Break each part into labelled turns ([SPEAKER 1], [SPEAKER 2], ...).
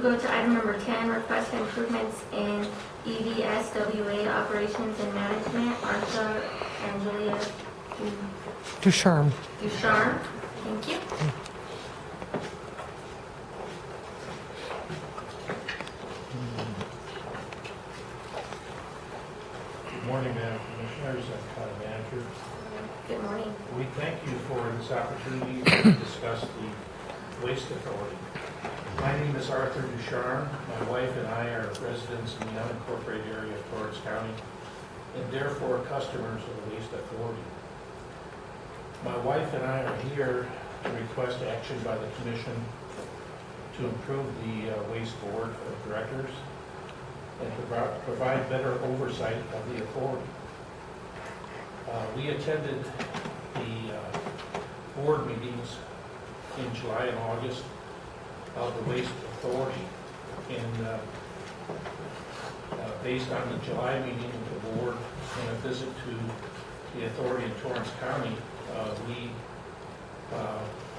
[SPEAKER 1] go to item number 10, request for improvements in EVSWA operations and management. Arthur and Julia
[SPEAKER 2] Ducharme.
[SPEAKER 1] Ducharme. Thank you.
[SPEAKER 3] Good morning, Madam Commissioners and County Manager.
[SPEAKER 1] Good morning.
[SPEAKER 3] We thank you for this opportunity to discuss the Waste Authority. My name is Arthur Ducharme. My wife and I are residents in the unincorporated area of Torrance County and therefore customers of the Waste Authority. My wife and I are here to request action by the Commission to improve the Waste Board of Directors and to provide better oversight of the authority. We attended the board meetings in July and August of the Waste Authority, and based on the July meeting of the board and a visit to the authority in Torrance County, we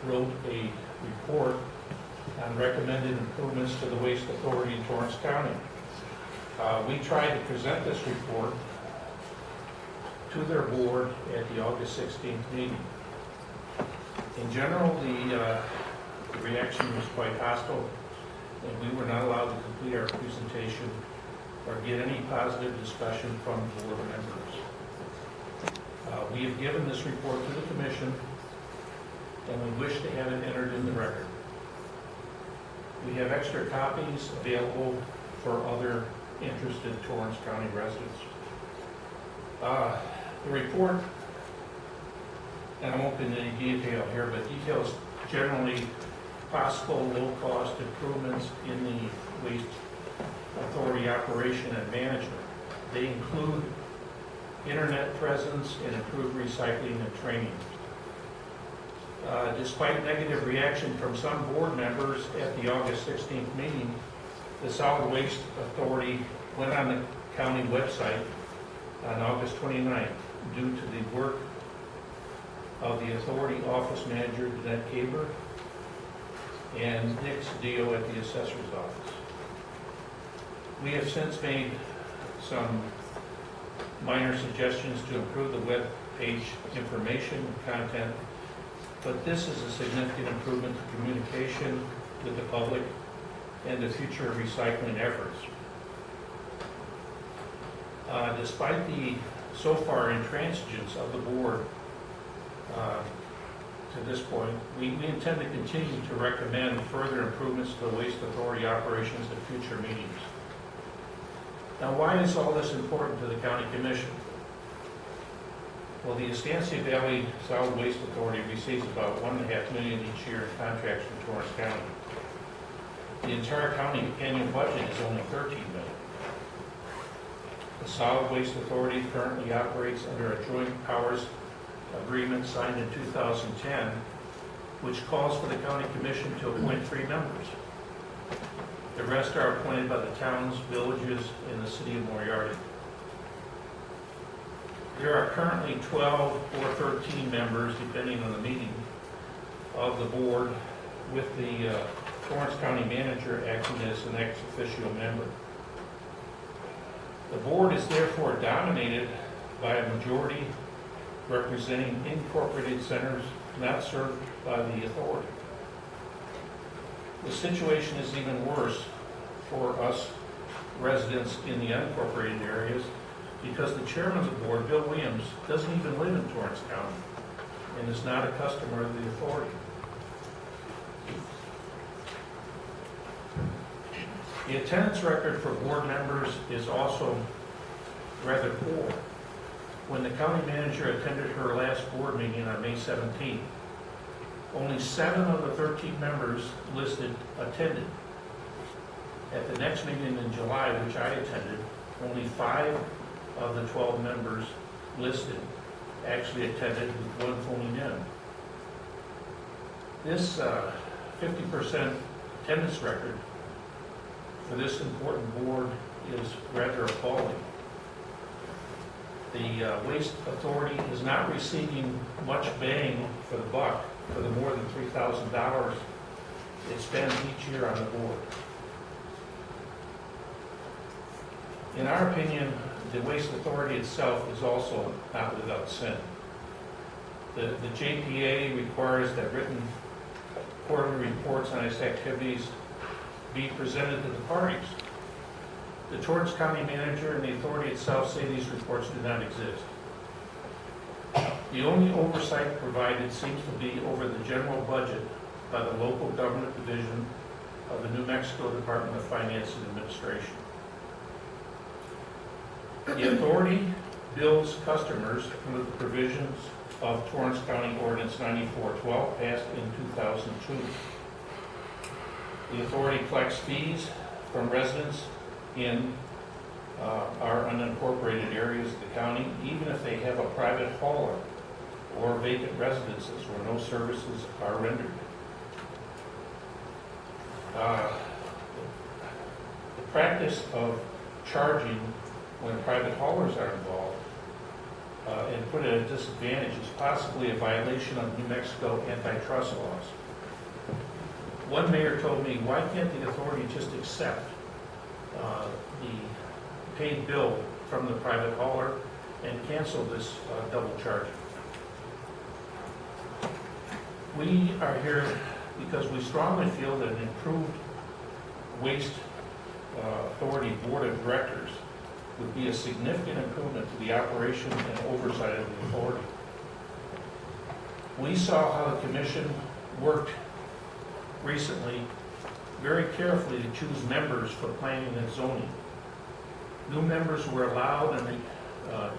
[SPEAKER 3] wrote a report on recommended improvements to the Waste Authority in Torrance County. We tried to present this report to their board at the August 16th meeting. In general, the reaction was quite hostile, and we were not allowed to complete our presentation or get any positive discussion from board members. We have given this report to the Commission, and we wish to have it entered in the record. We have extra copies available for other interested Torrance County residents. The report, and I won't get into any detail here, but details generally possible low-cost improvements in the Waste Authority operation and management. They include internet presence and improved recycling and training. Despite negative reaction from some board members at the August 16th meeting, the Solid Waste Authority went on the county website on August 29th due to the work of the authority office manager, Danette Kaber, and Nick Cedillo at the assessor's office. We have since made some minor suggestions to improve the web page information and content, but this is a significant improvement to communication with the public and the future recycling efforts. Despite the so far intransigence of the board to this point, we intend to continue to recommend further improvements to the Waste Authority operations at future meetings. Now, why is all this important to the County Commission? Well, the Estancia Valley Solid Waste Authority receives about $1.5 million each year in contracts from Torrance County. The entire county annual budget is only $13 million. The Solid Waste Authority currently operates under a joint powers agreement signed in 2010, which calls for the County Commission to appoint 3 members. The rest are appointed by the towns, villages, and the city of Moriarty. There are currently 12 or 13 members, depending on the meeting, of the board, with the Torrance County manager acting as an ex officio member. The board is therefore dominated by a majority representing incorporated centers not served by the authority. The situation is even worse for us residents in the unincorporated areas because the chairman of the board, Bill Williams, doesn't even live in Torrance County and is not a customer of the authority. The attendance record for board members is also rather poor. When the county manager attended her last board meeting on May 17th, only 7 of the 13 members listed attended. At the next meeting in July, which I attended, only 5 of the 12 members listed actually attended, with 1 phoning in. This 50% attendance record for this important board is rather appalling. The Waste Authority is not receiving much bang for the buck for the more than $3,000 it spends each year on the board. In our opinion, the Waste Authority itself is also not without sin. The JPA requires that written quarterly reports on its activities be presented to the parties. The Torrance County Manager and the authority itself say these reports do not exist. The only oversight provided seems to be over the general budget by the local government division of the New Mexico Department of Finance and Administration. The authority bills customers under the provisions of Torrance County Ordinance 9412 passed in 2002. The authority collects fees from residents in our unincorporated areas of the county, even if they have a private hauler or vacant residences where no services are rendered. The practice of charging when private haulers are involved and put at a disadvantage is possibly a violation of New Mexico antitrust laws. One mayor told me, why can't the authority just accept the paid bill from the private hauler and cancel this double charging? We are here because we strongly feel that an improved Waste Authority Board of Directors would be a significant improvement to the operation and oversight of the authority. We saw how the commission worked recently very carefully to choose members for planning and zoning. New members were allowed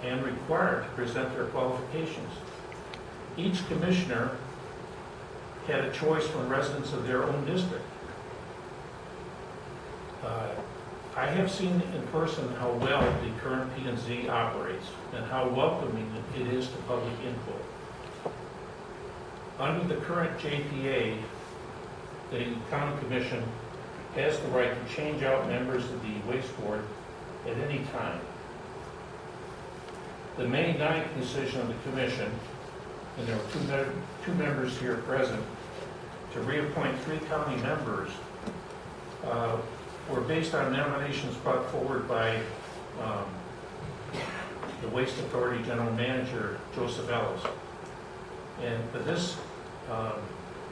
[SPEAKER 3] and required to present their qualifications. Each commissioner had a choice from residents of their own district. I have seen in person how well the current P&Z operates and how welcoming it is to public input. Under the current JPA, the County Commission has the right to change out members of the Waste Board at any time. The May 9th decision of the Commission, and there were two members here present, to reappoint 3 county members were based on nominations brought forward by the Waste Authority General Manager, Joseph Ellis. But this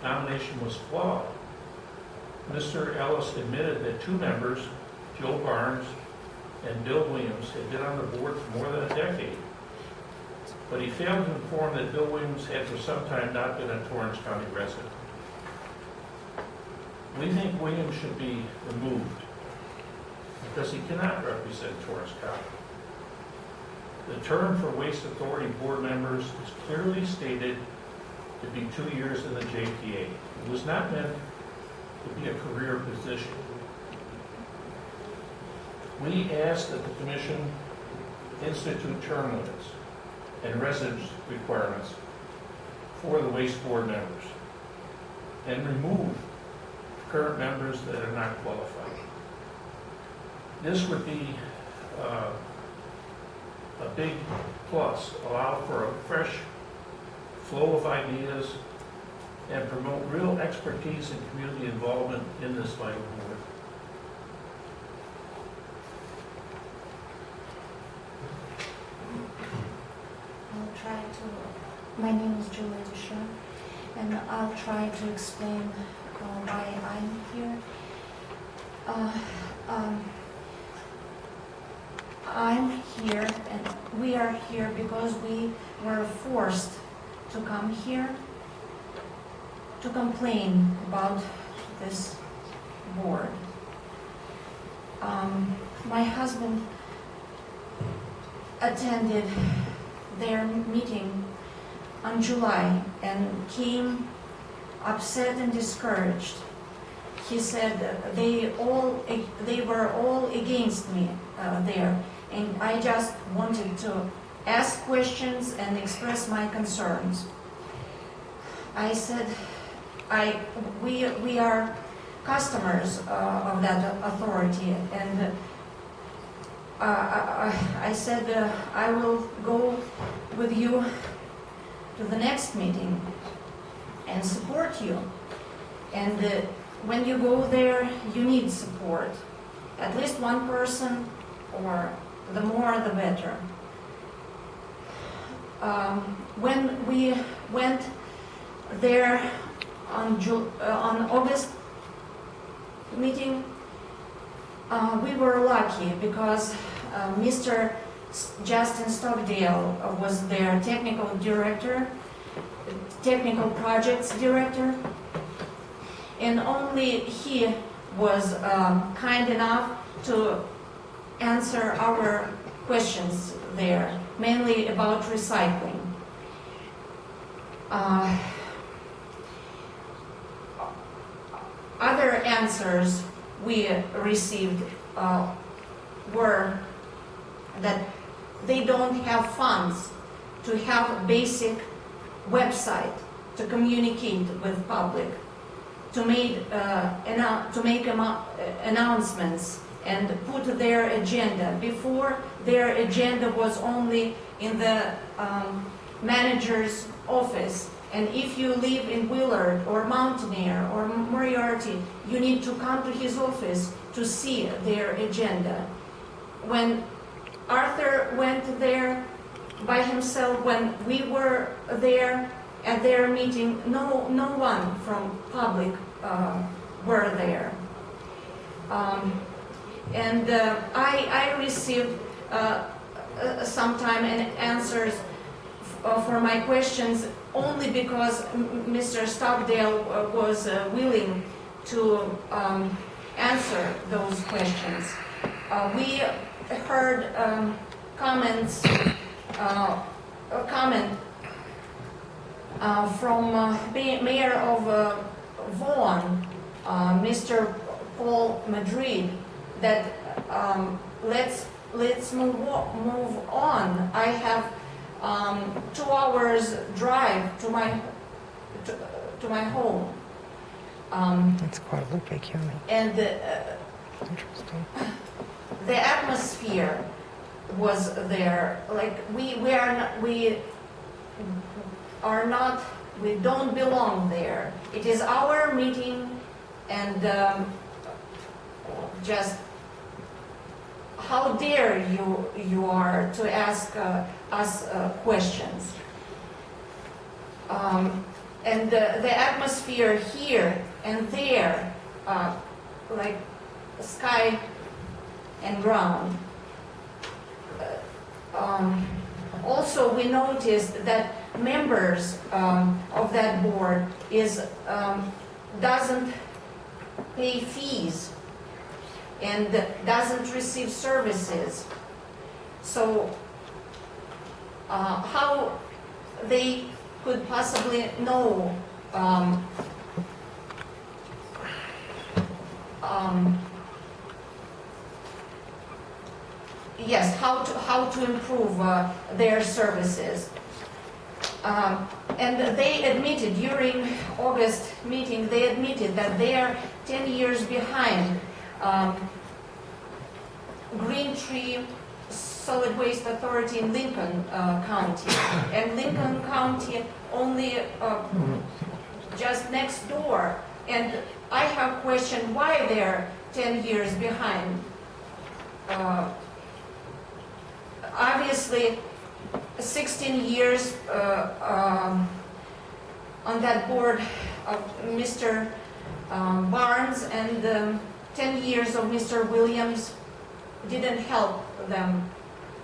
[SPEAKER 3] nomination was flawed. Mr. Ellis admitted that 2 members, Joe Barnes and Bill Williams, had been on the board for more than a decade. But he failed to inform that Bill Williams had for some time not been a Torrance County resident. We think Williams should be removed because he cannot represent Torrance County. The term for Waste Authority board members is clearly stated to be 2 years in the JPA. It was not meant to be a career position. We ask that the Commission institute term limits and residence requirements for the Waste Board members and remove current members that are not qualified. This would be a big plus, allow for a fresh flow of ideas and promote real expertise and community involvement in this vital board.
[SPEAKER 4] I'll try to, my name is Julia Deshawn, and I'll try to explain why I'm here. I'm here and we are here because we were forced to come here to complain about this board. My husband attended their meeting on July and came upset and discouraged. He said they were all against me there, and I just wanted to ask questions and express my concerns. I said, we are customers of that authority, and I said I will go with you to the next meeting and support you. And when you go there, you need support. At least one person or the more the better. When we went there on August meeting, we were lucky because Mr. Justin Stockdale was their technical director, technical projects director, and only he was kind enough to answer our questions there, mainly about recycling. Other answers we received were that they don't have funds to have a basic website to communicate with public, to make announcements and put their agenda. Before, their agenda was only in the manager's office, and if you live in Willard or Mountaineer or Moriarty, you need to come to his office to see their agenda. When Arthur went there by himself, when we were there at their meeting, no one from public were there. And I received sometime answers for my questions only because Mr. Stockdale was willing to answer those questions. We heard comments, a comment from Mayor of Vaughan, Mr. Paul Madrid, that let's move on. I have 2 hours drive to my home.
[SPEAKER 2] It's Guadalupe County.
[SPEAKER 4] And
[SPEAKER 2] Interesting.
[SPEAKER 4] the atmosphere was there. Like we don't belong there. It is our meeting, and just how dare you are to ask us questions. And the atmosphere here and there, like sky and ground. Also, we noticed that members of that board doesn't pay fees and doesn't receive services. So how they could possibly know yes, how to improve their services. And they admitted during August meeting, they admitted that they are 10 years behind Green Tree Solid Waste Authority in Lincoln County. And Lincoln County only just next door. And I have questioned why they're 10 years behind. Obviously, 16 years on that board of Mr. Barnes and 10 years of Mr. Williams didn't help them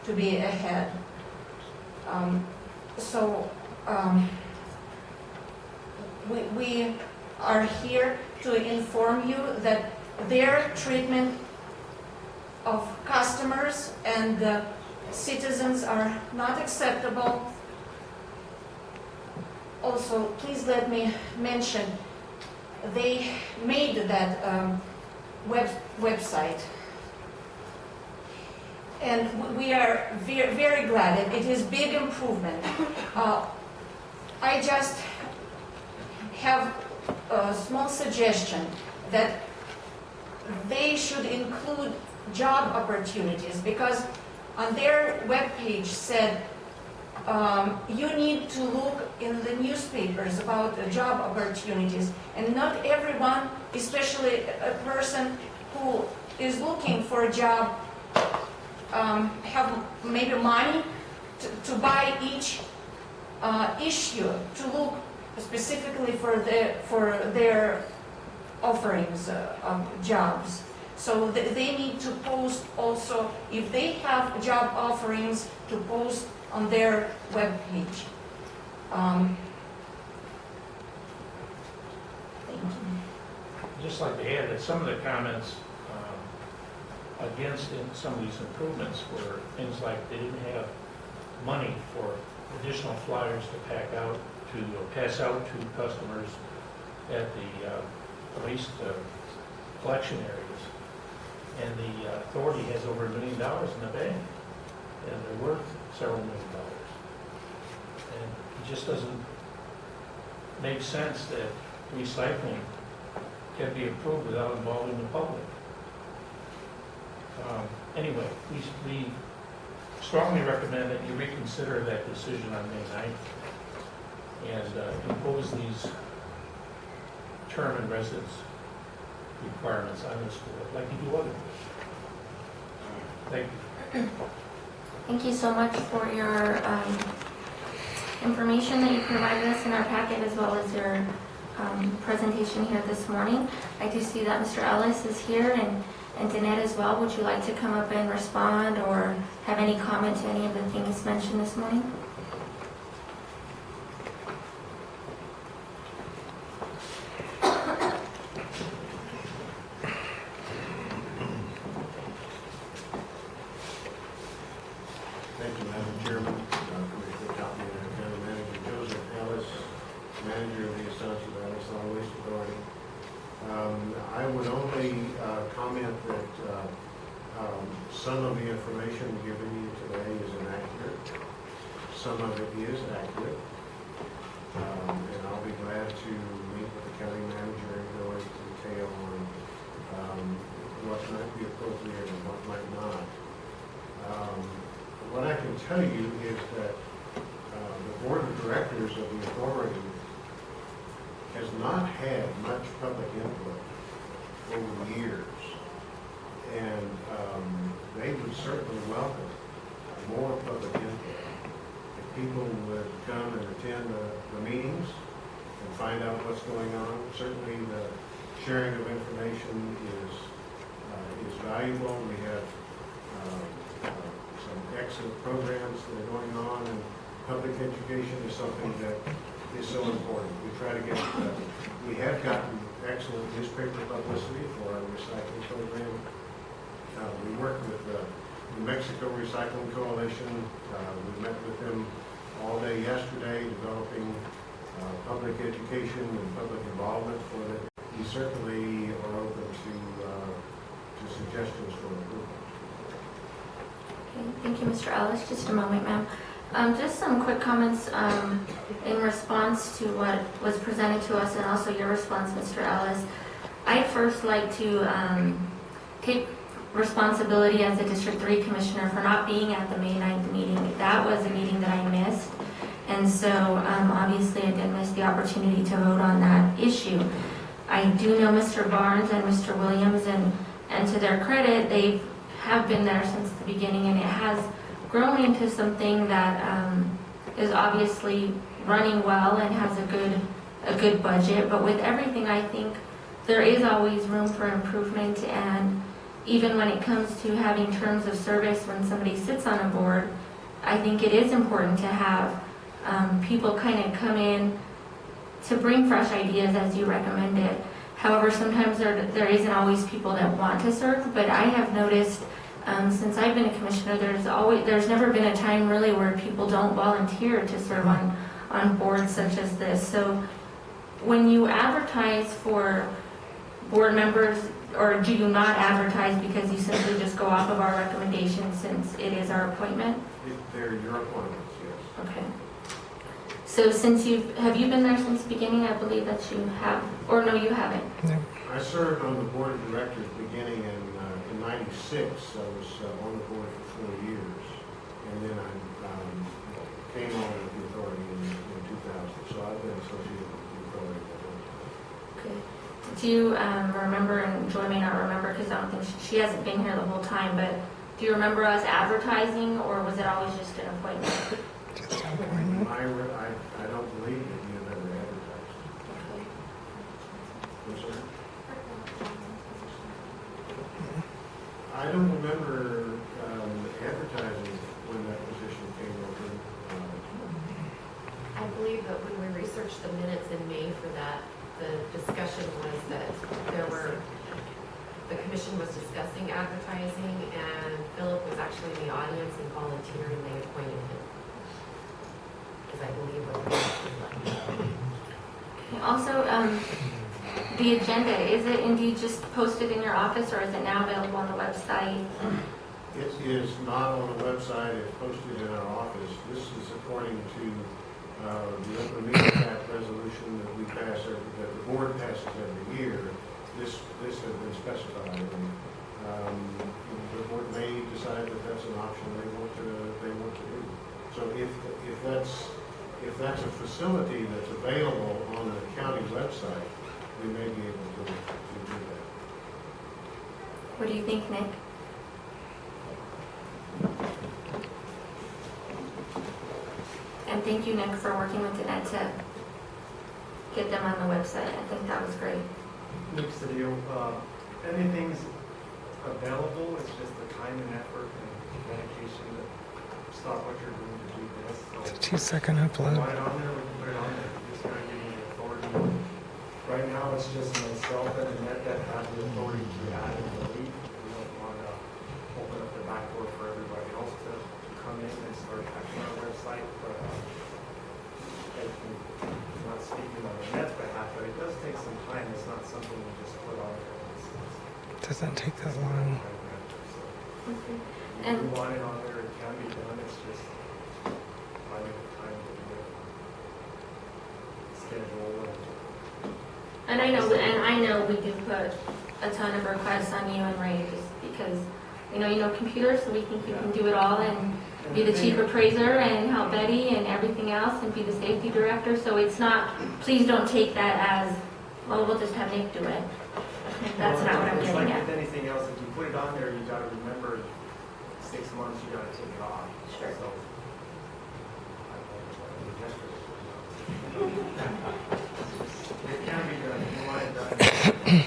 [SPEAKER 4] to be ahead. We are here to inform you that their treatment of customers and citizens are not acceptable. Also, please let me mention, they made that website, and we are very, very glad. It is big improvement. I just have a small suggestion that they should include job opportunities, because on their webpage said you need to look in the newspapers about job opportunities, and not everyone, especially a person who is looking for a job, have maybe money to buy each issue, to look specifically for their offerings of jobs. So they need to post also, if they have job offerings, to post on their webpage. Thank you.
[SPEAKER 3] I'd just like to add that some of the comments against some of these improvements were things like they didn't have money for additional flyers to pass out to customers at the waste collection areas. And the authority has over $1 million in the bank, and they're worth several $1 million. And it just doesn't make sense that recycling can be approved without involving the public. Anyway, we strongly recommend that you reconsider that decision on May 9th and impose these term and residence requirements on this board, like you do other boards. Thank you.
[SPEAKER 1] Thank you so much for your information that you provided us in our packet, as well as your presentation here this morning. I do see that Mr. Ellis is here, and Danette as well. Would you like to come up and respond or have any comment to any of the things mentioned this morning?
[SPEAKER 5] Thank you, Madam Chairman, Commissioner Cotton, and County Manager Joseph Ellis, Manager of the Estancia Valley Solid Waste Authority. I would only comment that some of the information given you today is inaccurate. Some of it is accurate. And I'll be glad to meet with the county manager and go into detail on what might be appropriate and what might not. What I can tell you is that the board of directors of the authority has not had much public input over the years, and they would certainly welcome more public input. If people would come and attend the meetings and find out what's going on, certainly the sharing of information is valuable. We have some excellent programs that are going on, and public education is something that is so important. We try to get, we have gotten excellent newspaper publicity for our recycling program. We work with the New Mexico Recycling Coalition. We met with them all day yesterday, developing public education and public involvement for it. We certainly are open to suggestions for improvement.
[SPEAKER 1] Okay, thank you, Mr. Ellis. Just a moment, ma'am. Just some quick comments in response to what was presented to us, and also your response, Mr. Ellis. I'd first like to take responsibility as a District 3 Commissioner for not being at the May 9th meeting. That was a meeting that I missed, and so obviously I did miss the opportunity to vote on that issue. I do know Mr. Barnes and Mr. Williams, and to their credit, they have been there since the beginning, and it has grown into something that is obviously running well and has a good budget. But with everything, I think there is always room for improvement, and even when it comes to having terms of service when somebody sits on a board, I think it is important to have people kind of come in to bring fresh ideas as you recommended. However, sometimes there isn't always people that want to serve, but I have noticed since I've been a commissioner, there's never been a time really where people don't volunteer to serve on boards such as this. So when you advertise for board members, or do you not advertise because you simply just go off of our recommendations since it is our appointment?
[SPEAKER 5] If they're your appointments, yes.
[SPEAKER 1] Okay. So have you been there since the beginning? I believe that you have, or no, you haven't.
[SPEAKER 2] No.
[SPEAKER 5] I served on the board of directors beginning in '96. I was on the board for 4 years, and then I came on with the authority in 2000. So I've been associated with the authority for a long time.
[SPEAKER 1] Okay. Do you remember, and Joy may not remember because I don't think she hasn't been here the whole time, but Do you remember us advertising, or was it always just an appointment?
[SPEAKER 2] Just an appointment.
[SPEAKER 5] I don't believe that you have ever advertised. I'm sorry? I don't remember advertising when that position came open.
[SPEAKER 6] I believe that when we researched the minutes in May for that, the discussion was that the commission was discussing advertising, and Philip was actually in the audience and volunteered, and they appointed him. Because I believe what we
[SPEAKER 1] Also, the agenda, is it indeed just posted in your office, or is it now available on the website?
[SPEAKER 5] It is not on the website, it's posted in our office. This is according to the Open Meeting Act resolution that we pass, that the board passes every year. This has been specified, and the board may decide that that's an option they want to do. So if that's a facility that's available on the county website, we may be able to do that.
[SPEAKER 1] What do you think, Nick? And thank you, Nick, for working with Annette to get them on the website. I think that was great.
[SPEAKER 7] Nick Studio, anything's available, it's just the time and effort and dedication to stop what you're doing to do this. So
[SPEAKER 2] 2-second
[SPEAKER 7] if you
[SPEAKER 2] upload.
[SPEAKER 7] want it on there, we can put it on there. You just gotta give me the authority. Right now, it's just myself and Annette that have the authority to add and delete. We don't want to open up the back door for everybody else to come in and start hacking our website. But I'm not speaking on Annette's behalf, but it does take some time. It's not something we just put on there.
[SPEAKER 2] Doesn't take that long.
[SPEAKER 7] If
[SPEAKER 1] And
[SPEAKER 7] you want it on there, it can be done. It's just finding the time to do it. Schedule
[SPEAKER 1] And I know we do put a ton of requests on you and Ray, just because you know computers, so we think you can do it all and be the chief appraiser and help Betty and everything else and be the safety director. So it's not, please don't take that as, well, we'll just have Nick do it. That's not what I'm
[SPEAKER 7] It's
[SPEAKER 1] getting
[SPEAKER 7] like
[SPEAKER 1] at.
[SPEAKER 7] with anything else, if you put it on there, you gotta remember 6 months, you gotta take it off.
[SPEAKER 1] Sure.
[SPEAKER 7] So, it can be done. If you want it done.
[SPEAKER 1] Okay,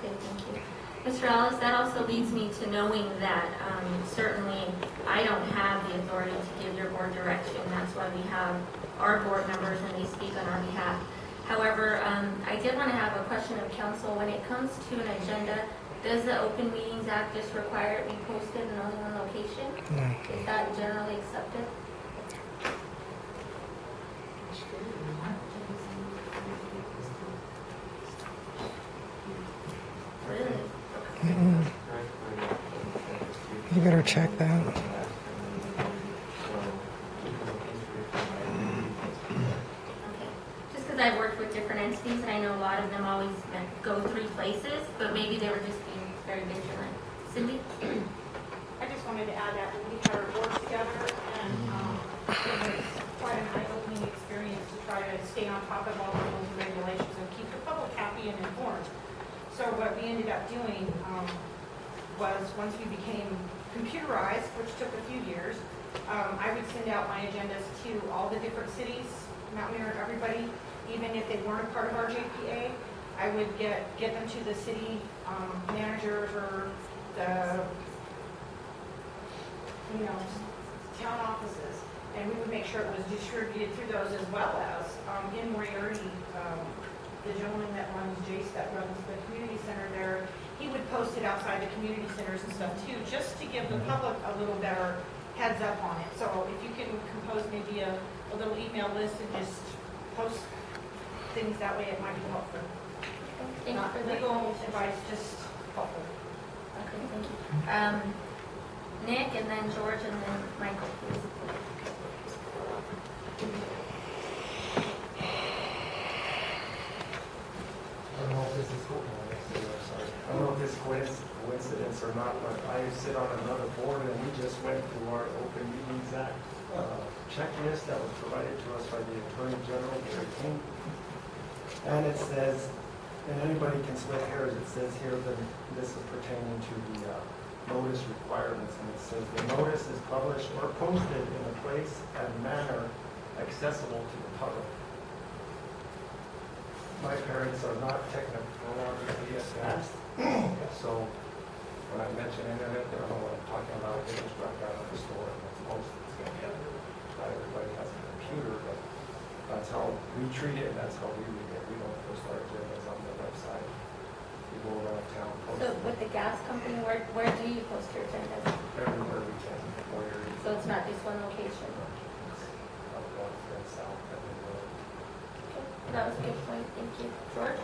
[SPEAKER 1] thank you. Mr. Ellis, that also leads me to knowing that certainly I don't have the authority to give your board direction. That's why we have our board members and they speak on our behalf. However, I did want to have a question of council. When it comes to an agenda, does the Open Meetings Act just require it be posted in only one location?
[SPEAKER 2] No.
[SPEAKER 1] Is that generally accepted? Really?
[SPEAKER 2] Mm-mm. You better check that.
[SPEAKER 1] Okay. Just because I've worked with different entities, and I know a lot of them always go 3 places, but maybe they were just being very vigilant. Cindy?
[SPEAKER 8] I just wanted to add that we had our boards together, and it was quite an eye-opening experience to try to stay on top of all the rules and regulations and keep the public happy and informed. So what we ended up doing was, once we became computerized, which took a few years, I would send out my agendas to all the different cities, Mount Mirror, everybody, even if they weren't a part of our JPA. I would get them to the city managers or the town offices, and we would make sure it was distributed through those, as well as in Moriarty, the gentleman that runs Jace, that runs the community center there, he would post it outside the community centers and stuff too, just to give the public a little better heads up on it. So if you can compose maybe a little email list and just post things that way, it might be helpful.
[SPEAKER 1] Thank you
[SPEAKER 8] Not
[SPEAKER 1] for that.
[SPEAKER 8] legal advice, just helpful.
[SPEAKER 1] Okay, thank you. Nick, and then George, and then Michael, please.
[SPEAKER 7] I don't know if this is I don't know if this is coincidence or not, but I sit on another board and we just went through our Open Meetings Act checklist that was provided to us by the Attorney General, Gary King. And it says, and anybody can split hairs, it says here that this is pertaining to the notice requirements, and it says the notice is published or posted in a place and manner accessible to the public. My parents are not technologically advanced, so when I mention internet, they don't know what I'm talking about. They just walk out of the store and it's posted. Not everybody has a computer, but that's how we treat it, and that's how we read it. We don't post our agendas on the website. We go around town
[SPEAKER 1] So
[SPEAKER 7] posting
[SPEAKER 1] with the gas company, where do you post your agendas?
[SPEAKER 7] everywhere we can. Where
[SPEAKER 1] So it's not just one location?
[SPEAKER 7] up north and south everywhere.
[SPEAKER 1] Okay, that was a good point, thank you. George?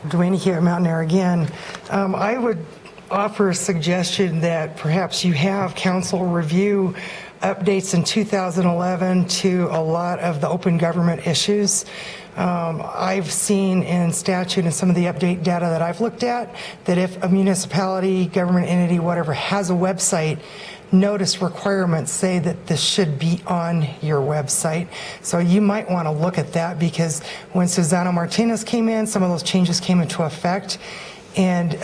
[SPEAKER 2] Dwayne here, Mountain Air again. I would offer a suggestion that perhaps you have council review updates in 2011 to a lot of the open government issues. I've seen in statute and some of the update data that I've looked at that if a municipality, government entity, whatever, has a website, notice requirements say that this should be on your website. So you might want to look at that, because when Susana Martinez came in, some of those changes came into effect. And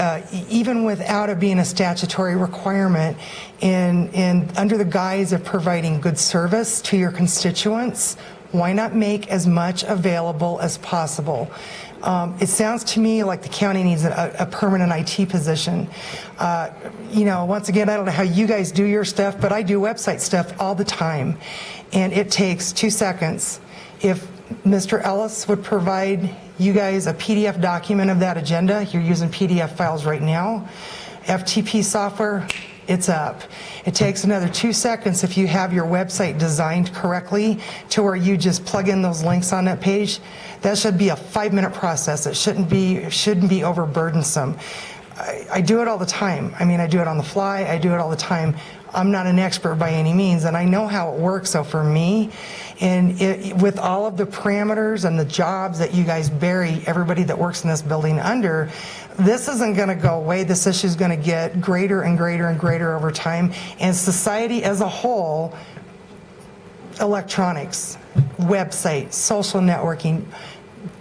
[SPEAKER 2] even without it being a statutory requirement, and under the guise of providing good service to your constituents, why not make as much available as possible? It sounds to me like the county needs a permanent IT position. Once again, I don't know how you guys do your stuff, but I do website stuff all the time. And it takes 2 seconds. If Mr. Ellis would provide you guys a PDF document of that agenda, you're using PDF files right now, FTP software, it's up. It takes another 2 seconds if you have your website designed correctly to where you just plug in those links on that page. That should be a 5-minute process. It shouldn't be overburdensome. I do it all the time. I mean, I do it on the fly. I do it all the time. I'm not an expert by any means, and I know how it works. So for me, and with all of the parameters and the jobs that you guys bury everybody that works in this building under, this isn't going to go away. This issue is going to get greater and greater and greater over time. And society as a whole, electronics, websites, social networking,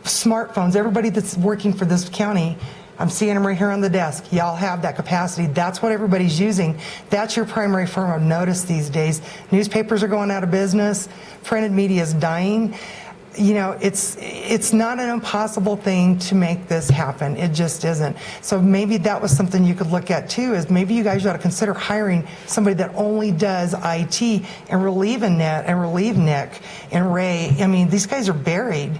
[SPEAKER 2] smartphones, everybody that's working for this county, I'm seeing them right here on the desk. Y'all have that capacity. That's what everybody's using. That's your primary form of notice these days. Newspapers are going out of business. Printed media is dying. It's not an impossible thing to make this happen. It just isn't. So maybe that was something you could look at too, is maybe you guys ought to consider hiring somebody that only does IT and relieve Annette and relieve Nick and Ray. I mean, these guys are buried.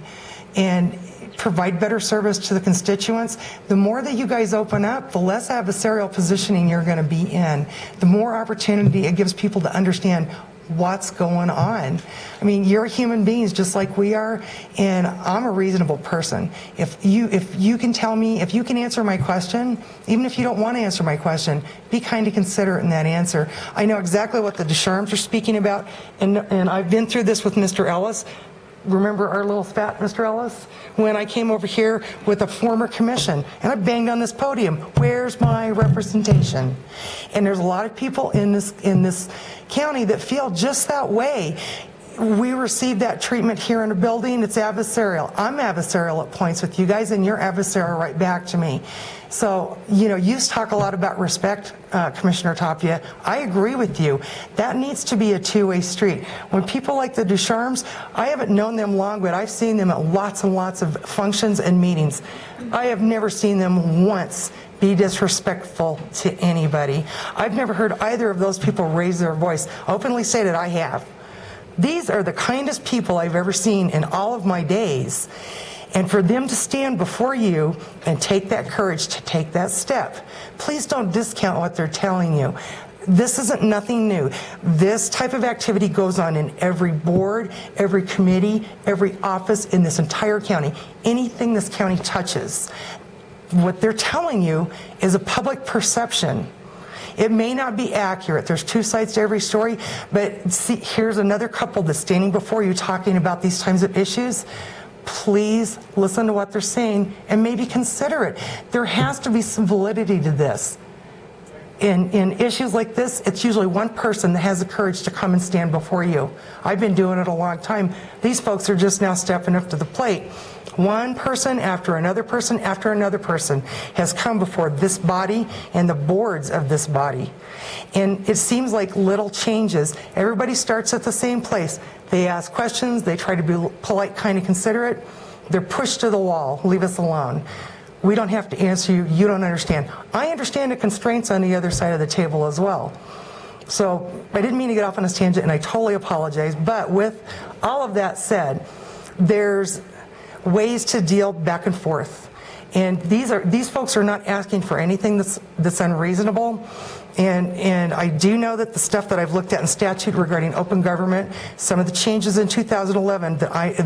[SPEAKER 2] And provide better service to the constituents. The more that you guys open up, the less adversarial positioning you're going to be in. The more opportunity it gives people to understand what's going on. I mean, you're human beings just like we are, and I'm a reasonable person. If you can tell me, if you can answer my question, even if you don't want to answer my question, be kind to considerate in that answer. I know exactly what the Descharmes are speaking about, and I've been through this with Mr. Ellis. Remember our little spat, Mr. Ellis? When I came over here with a former commission and I banged on this podium, where's my representation? And there's a lot of people in this county that feel just that way. We receive that treatment here in a building. It's adversarial. I'm adversarial at points with you guys, and you're adversarial right back to me. So, you talk a lot about respect, Commissioner Tapia. I agree with you. That needs to be a two-way street. When people like the Descharmes, I haven't known them long, but I've seen them at lots and lots of functions and meetings. I have never seen them once be disrespectful to anybody. I've never heard either of those people raise their voice. Openly say that I have. These are the kindest people I've ever seen in all of my days. And for them to stand before you and take that courage to take that step, please don't discount what they're telling you. This isn't nothing new. This type of activity goes on in every board, every committee, every office in this entire county. Anything this county touches. What they're telling you is a public perception. It may not be accurate. There's two sides to every story, but see, here's another couple that's standing before you talking about these kinds of issues. Please listen to what they're saying and maybe consider it. There has to be some validity to this. In issues like this, it's usually one person that has the courage to come and stand before you. I've been doing it a long time. These folks are just now stepping up to the plate. One person after another person after another person has come before this body and the boards of this body. And it seems like little changes. Everybody starts at the same place. They ask questions, they try to be polite, kind, and considerate. They're pushed to the wall. Leave us alone. We don't have to answer you. You don't understand. I understand the constraints on the other side of the table as well. So I didn't mean to get off on this tangent, and I totally apologize. But with all of that said, there's ways to deal back and forth. And these folks are not asking for anything that's unreasonable. And I do know that the stuff that I've looked at in statute regarding open government, some of the changes in 2011,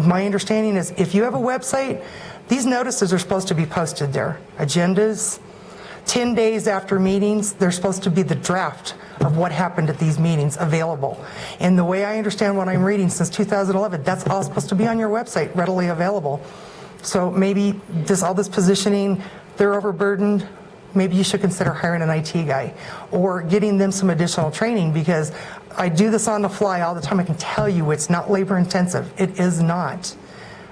[SPEAKER 2] my understanding is if you have a website, these notices are supposed to be posted there. Agendas, 10 days after meetings, they're supposed to be the draft of what happened at these meetings available. And the way I understand what I'm reading since 2011, that's all supposed to be on your website, readily available. So maybe all this positioning, they're overburdened. Maybe you should consider hiring an IT guy or getting them some additional training, because I do this on the fly all the time. I can tell you it's not labor intensive. It is not.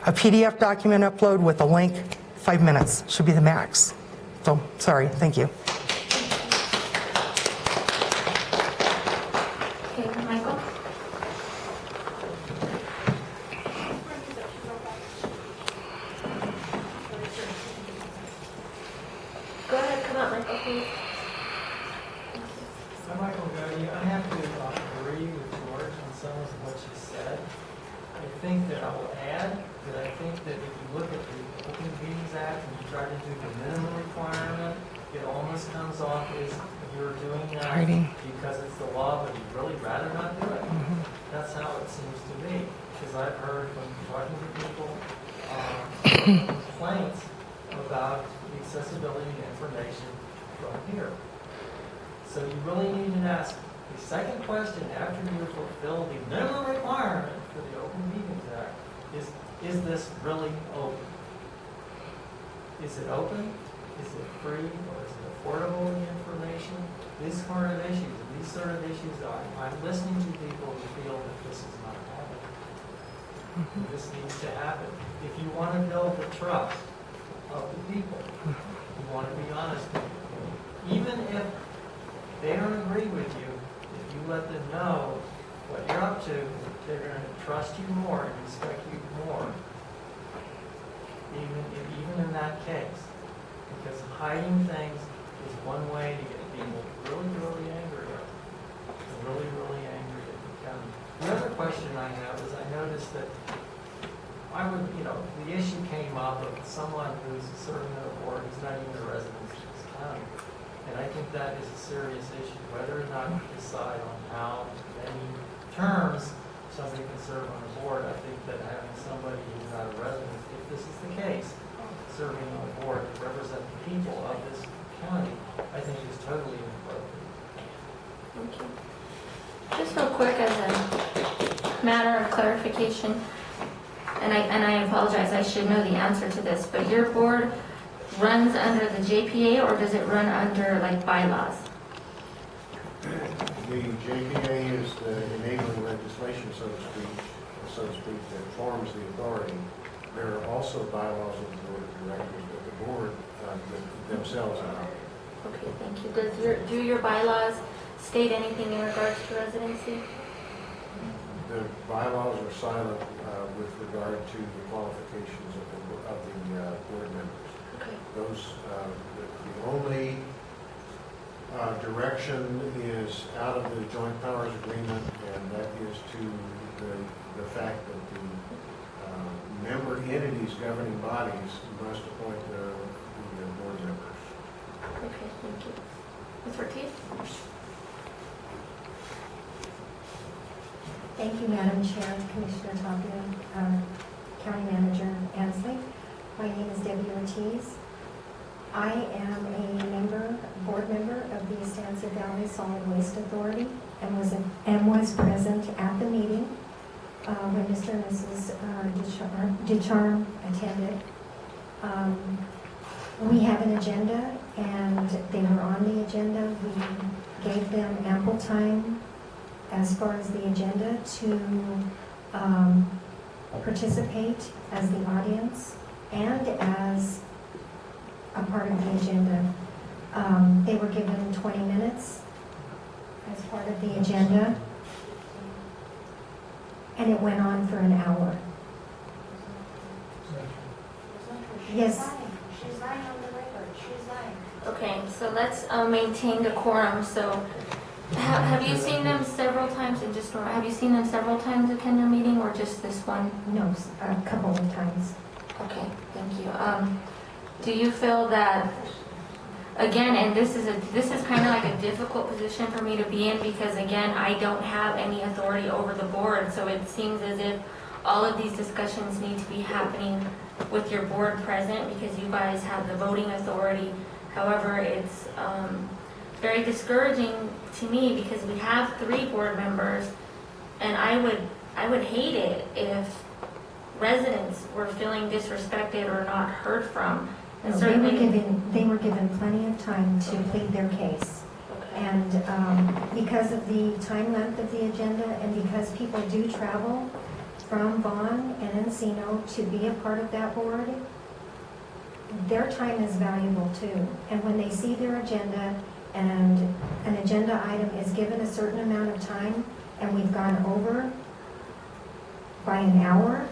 [SPEAKER 2] A PDF document upload with a link, 5 minutes should be the max. So, sorry, thank you.
[SPEAKER 1] Okay, Michael? Go ahead, come up, Michael, please.
[SPEAKER 9] So Michael Goody, I have to agree with George on some of what she said. I think that I will add that I think that if you look at the Open Meetings Act and you try to do the minimum requirement, it almost comes off as you're doing that
[SPEAKER 2] Hiding.
[SPEAKER 9] because it's the law, but you'd really rather not do it. That's how it seems to me, because I've heard from talking to people complaints about the accessibility to information from here. So you really need to ask the second question after you fulfill the minimum requirement for the Open Meetings Act is this really open? Is it open? Is it free? Or is it affordable, the information? These sort of issues, I'm listening to people who feel that this is not happening. This needs to happen. If you want to build the trust of the people, you want to be honest with them. Even if they don't agree with you, if you let them know what you're up to, they're going to trust you more and respect you more, even in that case. Because hiding things is one way to get people really, really angry at you. Really, really angry at the county. The other question I have is I noticed that the issue came up of someone who's serving on a board who's not even a resident of this county. And I think that is a serious issue, whether or not you decide on how many terms somebody can serve on the board. I think that having somebody who's not a resident, if this is the case, serving on the board to represent the people of this county, I think is totally inappropriate.
[SPEAKER 1] Thank you. Just real quick, as a matter of clarification, and I apologize, I should know the answer to this, but your board runs under the JPA, or does it run under like bylaws?
[SPEAKER 5] The JPA is the enabling legislation, so to speak, that forms the authority. There are also bylaws of the board of directors that the board themselves adopt.
[SPEAKER 1] Okay, thank you. Do your bylaws state anything in regards to residency?
[SPEAKER 5] The bylaws are silent with regard to the qualifications of the board members.
[SPEAKER 1] Okay.
[SPEAKER 5] The only direction is out of the joint powers agreement, and that is to the fact that the member entities governing bodies must appoint the board members.
[SPEAKER 1] Okay, thank you. Ms. Ortiz?
[SPEAKER 10] Thank you, Madam Chair, Commissioner Tapia, County Manager Ansley. My name is Debbie Ortiz. I am a board member of the Estancia Valley Solid Waste Authority and was present at the meeting when Mr. and Mrs. Ducharme attended. We have an agenda, and they were on the agenda. We gave them ample time as far as the agenda to participate as the audience and as a part of the agenda. They were given 20 minutes as part of the agenda, and it went on for an hour. Yes.
[SPEAKER 4] She's lying on the record, she's lying.
[SPEAKER 1] Okay, so let's maintain decorum. So have you seen them several times, and just, have you seen them several times attend your meeting, or just this one?
[SPEAKER 10] No, a couple of times.
[SPEAKER 1] Okay, thank you. Do you feel that, again, and this is kind of like a difficult position for me to be in, because again, I don't have any authority over the board, so it seems as if all of these discussions need to be happening with your board present, because you guys have the voting authority. However, it's very discouraging to me, because we have 3 board members, and I would hate it if residents were feeling disrespected or not heard from. And
[SPEAKER 10] No, they were given plenty of time to plead their case.
[SPEAKER 1] Okay.
[SPEAKER 10] And because of the time length of the agenda, and because people do travel from Vaughn and Encino to be a part of that board, their time is valuable too. And when they see their agenda and an agenda item is given a certain amount of time and we've gone over by an hour,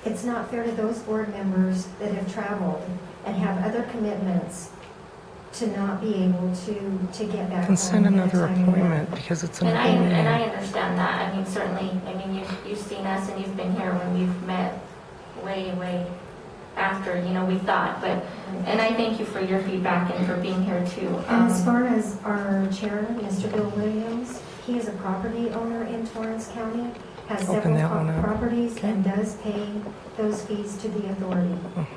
[SPEAKER 10] it's not fair to those board members that have traveled and have other commitments to not be able to get back home.
[SPEAKER 2] And send
[SPEAKER 10] in a
[SPEAKER 2] another
[SPEAKER 10] timely manner.
[SPEAKER 2] appointment because it's an
[SPEAKER 1] And I
[SPEAKER 2] appointment.
[SPEAKER 1] understand that. I mean, certainly, you've seen us and you've been here when we've met way after, we thought, but, and I thank you for your feedback and for being here too.
[SPEAKER 10] And as far as our chair, Mr. Bill Williams, he is a property owner in Torrance County, has
[SPEAKER 2] Open
[SPEAKER 10] several
[SPEAKER 2] that one up.
[SPEAKER 10] properties,
[SPEAKER 2] Okay.
[SPEAKER 10] and does pay those fees to the authority.
[SPEAKER 1] Okay,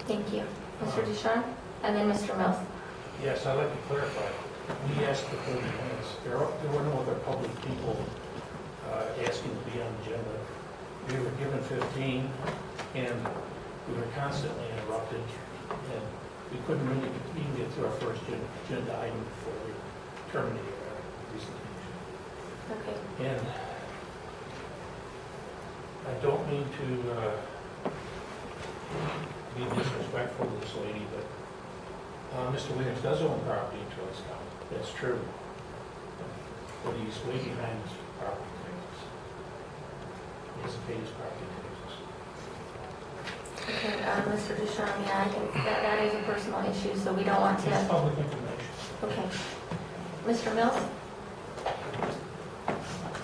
[SPEAKER 1] thank you. Mr. Ducharme, and then Mr. Mills.
[SPEAKER 3] Yes, I'd like to clarify. We asked for 30 minutes. There were no other public people asking to be on the agenda. We were given 15, and we were constantly interrupted, and we couldn't really even get through our first agenda item before we terminated our presentation.
[SPEAKER 1] Okay.
[SPEAKER 3] And I don't mean to be disrespectful to this lady, but Mr. Williams does own property in Torrance County. That's true. But he's way behind his property taxes. He hasn't paid his property taxes.
[SPEAKER 1] Okay, Mr. Ducharme, yeah, I think that is a personal issue, so we don't want
[SPEAKER 3] It's
[SPEAKER 1] to.
[SPEAKER 3] public information.
[SPEAKER 1] Okay. Mr. Mills?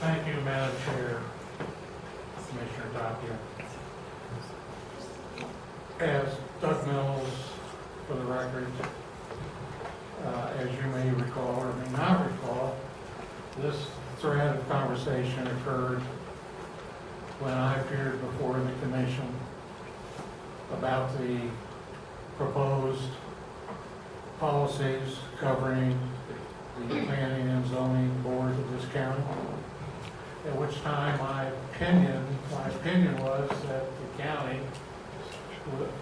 [SPEAKER 11] Thank you, Madam Chair, Commissioner Tapia. As Doug Mills, for the record, as you may recall or may not recall, this thread of conversation occurred when I appeared before the commission about the proposed policies covering the planning and zoning board of this county. At which time my opinion was that the county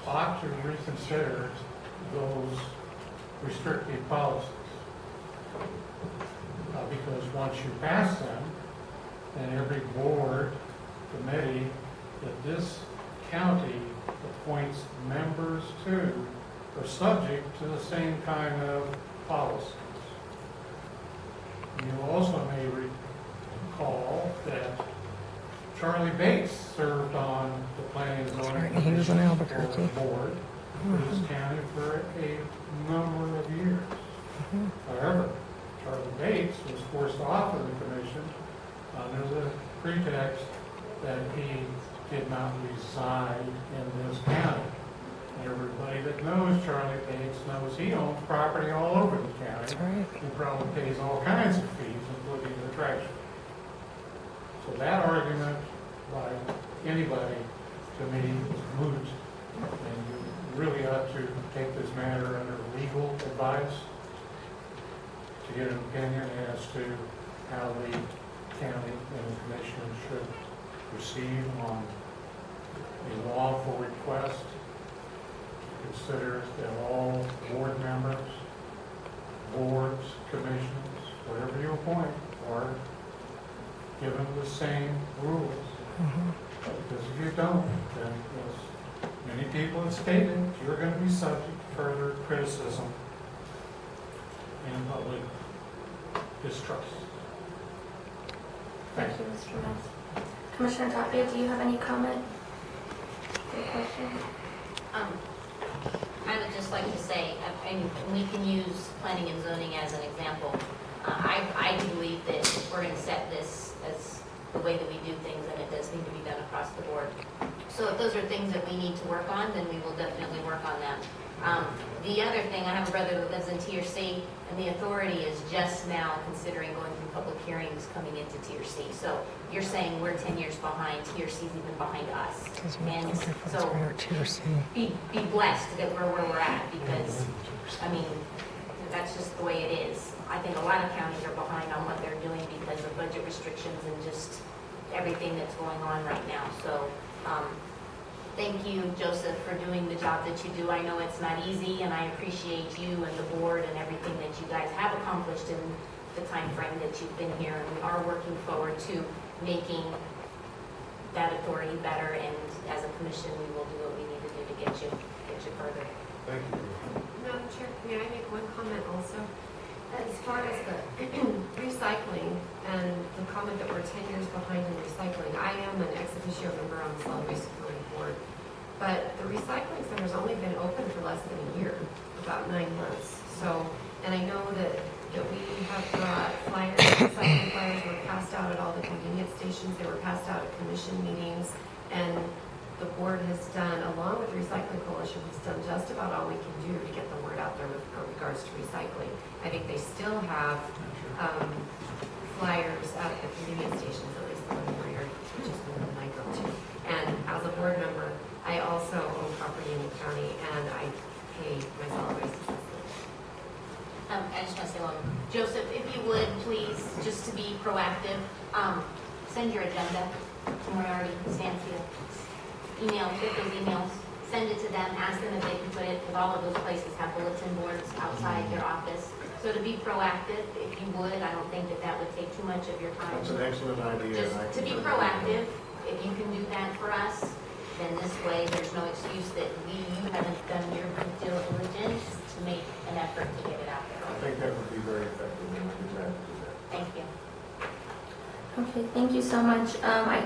[SPEAKER 11] ought to reconsider those restrictive policies. Because once you pass them, then every board, committee that this county appoints members to are subject to the same kind of policies. You also may recall that Charlie Bates served on the planning and zoning
[SPEAKER 2] right, he was in Albuquerque.
[SPEAKER 11] board for this county for a number of years. However, Charlie Bates was forced off of the commission under the pretext that he did not reside in this county. Everybody that knows Charlie Bates knows he owns property all over the county.
[SPEAKER 2] That's right.
[SPEAKER 11] He probably pays all kinds of fees, including the trash fee. So that argument by anybody, to me, is moot. And you really ought to take this matter under legal advice to get an opinion as to how the county and the commission should proceed on a lawful request. Consider that all board members boards, commissions, whatever you appoint, are given the same rules. Because if you don't, then, as many people have stated, you're going to be subject to further criticism and public distrust.
[SPEAKER 1] Thank you, Mr. Moss. Commissioner Tapia, do you have any comment or question?
[SPEAKER 12] I would just like to say, and we can use planning and zoning as an example. I believe that we're going to set this as the way that we do things, and it does need to be done across the board. So if those are things that we need to work on, then we will definitely work on them. The other thing, I have a brother that lives in Tier C, and the authority is just now considering going through public hearings coming into Tier C. So you're saying we're 10 years behind, Tier C's even behind us. And so be blessed that we're where we're at, because, I mean, that's just the way it is. I think a lot of counties are behind on what they're doing because of budget restrictions and just everything that's going on right now. So, thank you, Joseph, for doing the job that you do. I know it's not easy, and I appreciate you and the board and everything that you guys have accomplished in the time frame that you've been here. And we are working forward to making that authority better. And as a commission, we will do what we need to do to get you further.
[SPEAKER 5] Thank you.
[SPEAKER 6] Madam Chair, may I make one comment also? As far as the recycling and the comment that we're 10 years behind in recycling, I am an ex officio member on the Solid Waste Authority Board, but the recycling center's only been open for less than a year, about 9 months. So, and I know that we have brought flyers, recycling flyers were passed out at all the convenience stations, they were passed out at commission meetings, and the board has done, along with the Recycling Coalition, has done just about all we can do to get the word out there with regards to recycling. I think they still have flyers at the convenience stations, at least the one where you're, which is the one I go to. And as a board member, I also own property in the county, and I pay my solid waste assessment.
[SPEAKER 12] I just want to say one. Joseph, if you would, please, just to be proactive, send your agenda to Moriarty, Estancia. Email, get those emails, send it to them, ask them if they can put it, because all of those places have bulletin boards outside their office. So to be proactive, if you would, I don't think that would take too much of your time.
[SPEAKER 5] That's an excellent idea.
[SPEAKER 12] Just to be proactive, if you can do that for us, then this way there's no excuse that you haven't done your due diligence to make an effort to get it out
[SPEAKER 5] I
[SPEAKER 12] there.
[SPEAKER 5] think that would be very effective, and we'd be glad to do that.
[SPEAKER 12] Thank you.
[SPEAKER 1] Okay, thank you so much.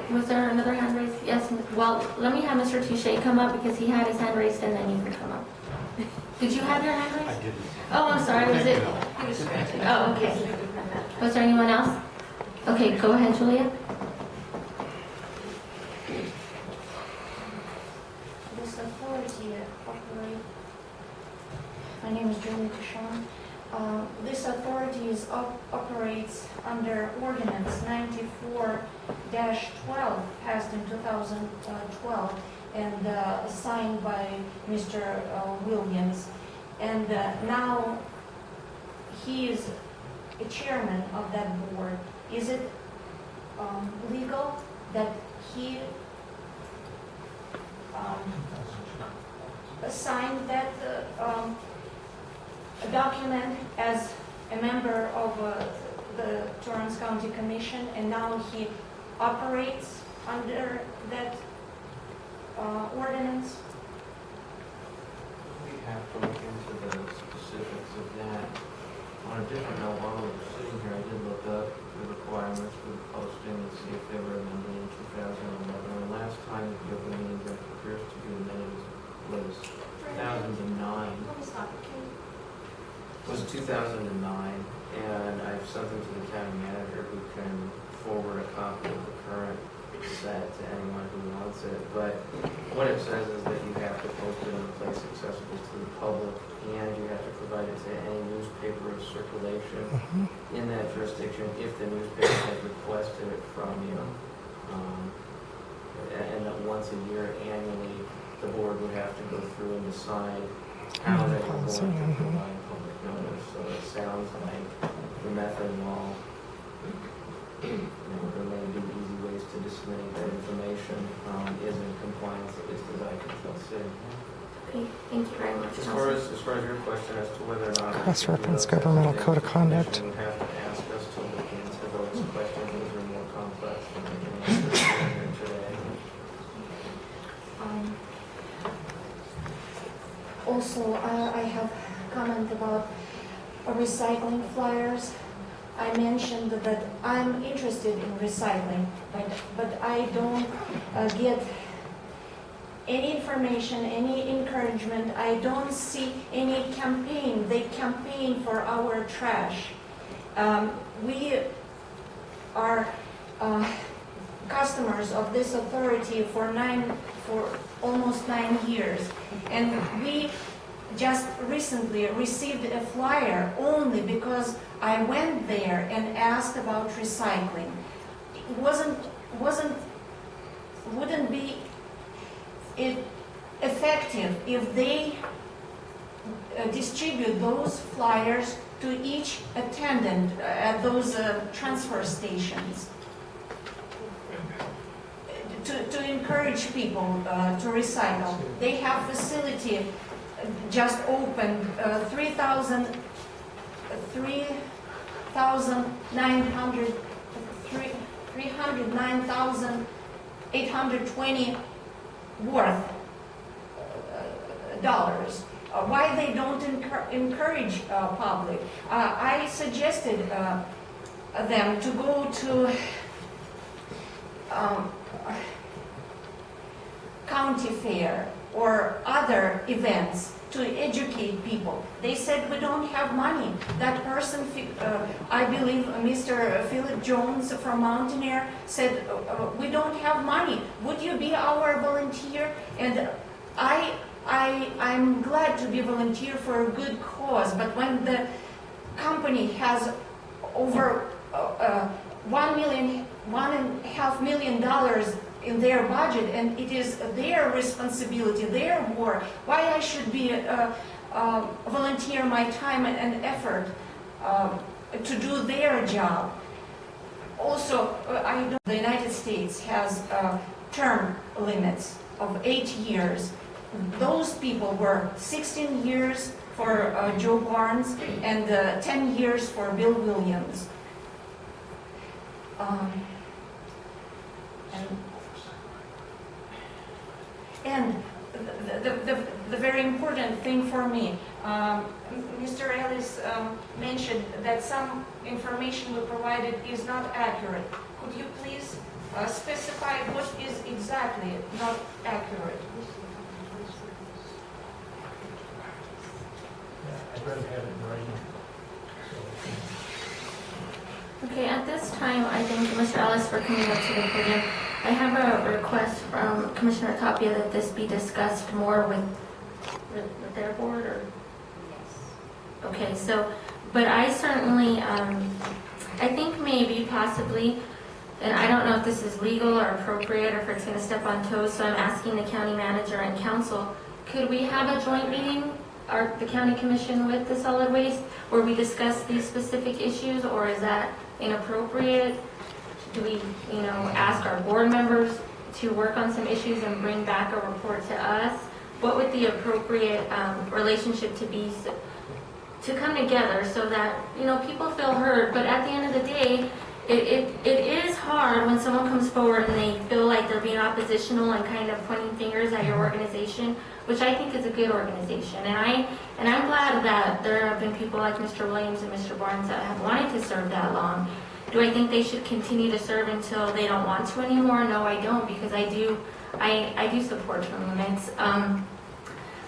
[SPEAKER 1] Was there another hand raised? Yes, well, let me have Mr. Touche come up because he had his hand raised and then you can come up. Did you have your hand raised?
[SPEAKER 13] I didn't.
[SPEAKER 1] Oh, I'm sorry, was it?
[SPEAKER 12] He was stretching.
[SPEAKER 1] Oh, okay. Was there anyone else? Okay, go ahead, Julia.
[SPEAKER 4] This authority my name is Julia Tishon. This authority operates under Ordinance 94-12, passed in 2012, and signed by Mr. Williams. And now he is a chairman of that board. Is it legal that he signed that document as a member of the Torrance County Commission, and now he operates under that ordinance?
[SPEAKER 14] We have to look into the specifics of that. On a different note, while we were sitting here, I did look up the requirements for the posting and see if they were amended in 2011. And last time the open meeting that appears to be amended was 2009.
[SPEAKER 4] Let me stop.
[SPEAKER 14] Was 2009, and I've sent them to the county manager who can forward a copy of the current set to anyone who wants it. But what it says is that you have to post it in a place accessible to the public, and you have to provide it to any newspaper of circulation in that jurisdiction if the newspaper has requested it from you. And that once a year, annually, the board would have to go through and decide how they were going to provide public notice. So it sounds like the method, while there may be easy ways to disseminate that information, is in compliance, at least as I can see.
[SPEAKER 1] Okay, thank you very much,
[SPEAKER 14] As
[SPEAKER 1] Counselor.
[SPEAKER 14] far as your question as to whether or not.
[SPEAKER 2] Cross-reference governmental code of conduct.
[SPEAKER 14] You would have to ask us to look into those questions, those are more complex than I can answer here today.
[SPEAKER 4] Also, I have comment about recycling flyers. I mentioned that I'm interested in recycling, but I don't get any information, any encouragement. I don't see any campaign. They campaign for our trash. We are customers of this authority for almost 9 years, and we just recently received a flyer only because I went there and asked about recycling. It wouldn't be effective if they distribute those flyers to each attendant at those transfer stations to encourage people to recycle. They have facility just opened 309,820 worth dollars. Why they don't encourage public? I suggested them to go to county fair or other events to educate people. They said we don't have money. That person, I believe Mr. Philip Jones from Mountaineer said we don't have money. Would you be our volunteer? And I'm glad to be volunteer for a good cause, but when the company has over $1.5 million in their budget, and it is their responsibility, their work, why I should be volunteer my time and effort to do their job. Also, I know the United States has term limits of 8 years. Those people were 16 years for Joe Barnes and 10 years for Bill Williams. And the very important thing for me, Mr. Ellis mentioned that some information we provided is not accurate. Could you please specify what is exactly not accurate?
[SPEAKER 11] I'd rather have it in writing.
[SPEAKER 1] Okay, at this time, I thank Mr. Ellis for coming up to the podium. I have a request from Commissioner Tapia that this be discussed more with their board, or?
[SPEAKER 12] Yes.
[SPEAKER 1] Okay, so, but I certainly, I think maybe possibly, and I don't know if this is legal or appropriate or if it's going to step on toes, so I'm asking the county manager and council, could we have a joint meeting, the county commission with the solid waste, where we discuss these specific issues, or is that inappropriate? Do we, ask our board members to work on some issues and bring back a report to us? What would the appropriate relationship to be to come together so that, people feel heard, but at the end of the day, it is hard when someone comes forward and they feel like they're being oppositional and kind of pointing fingers at your organization, which I think is a good organization. And I'm glad that there have been people like Mr. Williams and Mr. Barnes that have wanted to serve that long. Do I think they should continue to serve until they don't want to anymore? No, I don't, because I do support term limits.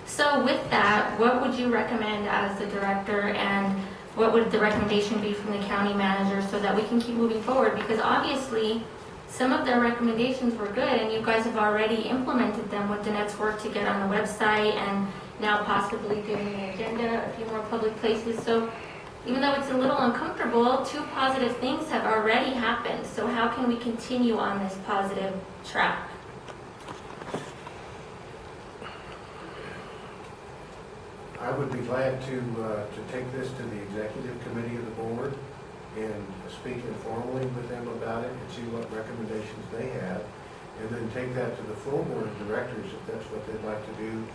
[SPEAKER 1] So with that, what would you recommend as the director, and what would the recommendation be from the county manager so that we can keep moving forward? Because obviously, some of their recommendations were good, and you guys have already implemented them with the next work to get on the website and now possibly doing the agenda, a few more public places. So even though it's a little uncomfortable, 2 positive things have already happened. So how can we continue on this positive track?
[SPEAKER 5] I would be glad to take this to the executive committee of the board and speak informally with them about it and see what recommendations they have, and then take that to the full board of directors if that's what they'd like to do,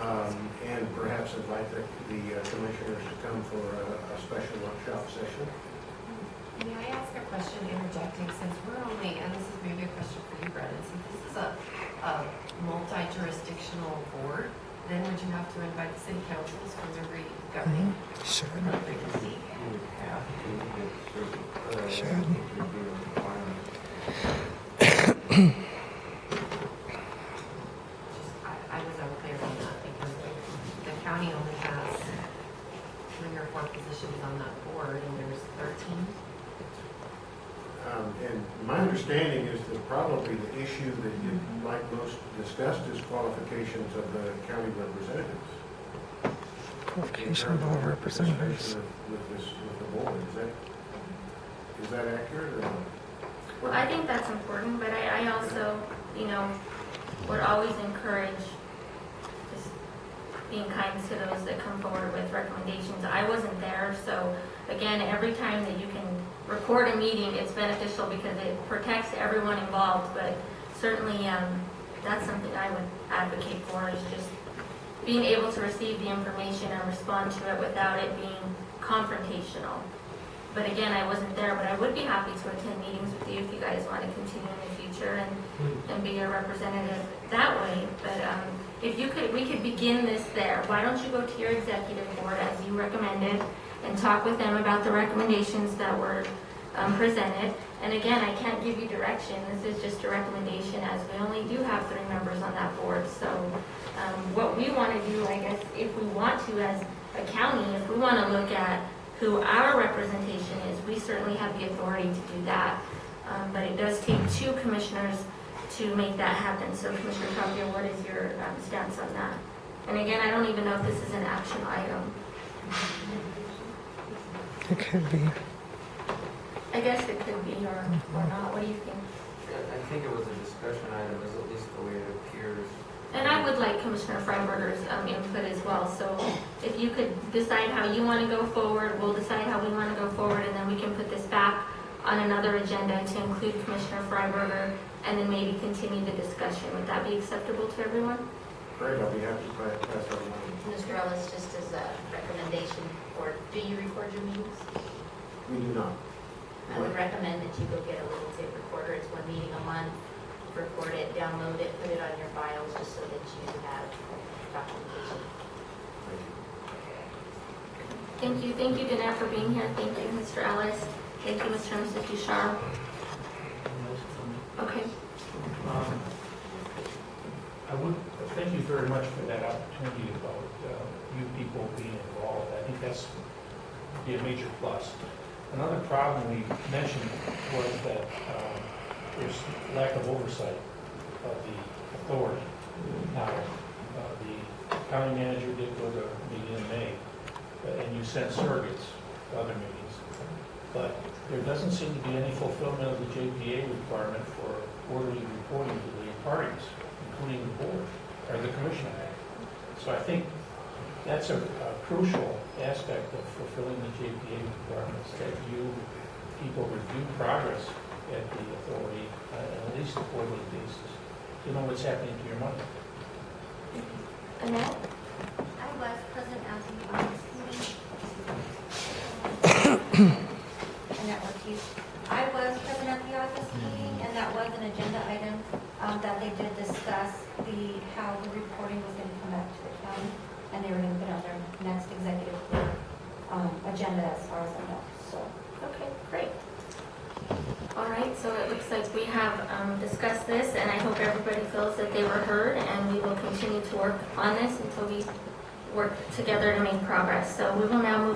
[SPEAKER 5] and perhaps invite the commissioners to come for a special workshop session.
[SPEAKER 6] May I ask a question interjecting, since we're only, and this is maybe a question for you, Brendan, since this is a multi-jurisdictional board, then would you have to invite the city councils from every governing
[SPEAKER 2] Sure.
[SPEAKER 6] agency?
[SPEAKER 14] You would have to get certain,
[SPEAKER 2] Sure.
[SPEAKER 14] it would be a requirement.
[SPEAKER 6] I was unclear on that because the county only has 3 or 4 positions on that board and there's 13.
[SPEAKER 5] And my understanding is that probably the issue that you like most discussed is qualifications of the county representatives.
[SPEAKER 2] Qualification of all representatives.
[SPEAKER 5] With the board, is that accurate or not?
[SPEAKER 1] Well, I think that's important, but I also, would always encourage just being kind to those that come forward with recommendations. I wasn't there, so again, every time that you can record a meeting, it's beneficial because it protects everyone involved, but certainly that's something I would advocate for, is just being able to receive the information and respond to it without it being confrontational. But again, I wasn't there, but I would be happy to attend meetings with you if you guys want to continue in the future and be a representative that way. But if you could, we could begin this there. Why don't you go to your executive board as you recommended and talk with them about the recommendations that were presented. And again, I can't give you direction. This is just a recommendation, as we only do have 3 members on that board. So what we want to do, I guess, if we want to as a county, if we want to look at who our representation is, we certainly have the authority to do that. But it does take 2 commissioners to make that happen. So Commissioner Tapia, what is your stance on that? And again, I don't even know if this is an action item.
[SPEAKER 2] It could be.
[SPEAKER 1] I guess it could be or not. What do you think?
[SPEAKER 14] I think it was a discussion item, is at least the way it appears.
[SPEAKER 1] And I would like Commissioner Freiberger's input as well. So if you could decide how you want to go forward, we'll decide how we want to go forward, and then we can put this back on another agenda to include Commissioner Freiberger and then maybe continue the discussion. Would that be acceptable to everyone?
[SPEAKER 5] Great, I'll be happy to pass that along.
[SPEAKER 12] Mr. Ellis, just as a recommendation, or do you record your meetings?
[SPEAKER 5] We do not.
[SPEAKER 12] I would recommend that you go get a little tape recorder. It's 1 meeting a month. Record it, download it, put it on your files just so that you have documentation.
[SPEAKER 1] Thank you. Thank you, Danette, for being here. Thank you, Mr. Ellis. Thank you, Mr. and Mrs. Ducharme. Okay.
[SPEAKER 3] I would thank you very much for that opportunity about you people being involved. I think that's be a major plus. Another problem we mentioned was that there's lack of oversight of the authority. Now, the county manager did go to a meeting in May, and you sent surrogates to other meetings. But there doesn't seem to be any fulfillment of the JPA requirement for quarterly reporting to the parties, including the board, or the commission. So I think that's a crucial aspect of fulfilling the JPA requirements, that you people review progress at the authority on at least a quarterly basis to know what's happening to your money.
[SPEAKER 1] Annette?
[SPEAKER 13] I was present at the August meeting. Annette Ortiz. I was present at the August meeting, and that was an agenda item that they did discuss how the reporting was going to come back to the county, and they were going to put on their next executive board agenda as far as I know. So,
[SPEAKER 1] Okay, great. All right, so it looks like we have discussed this, and I hope everybody feels that they were heard, and we will continue to work on this until we work together to make progress. So we will now move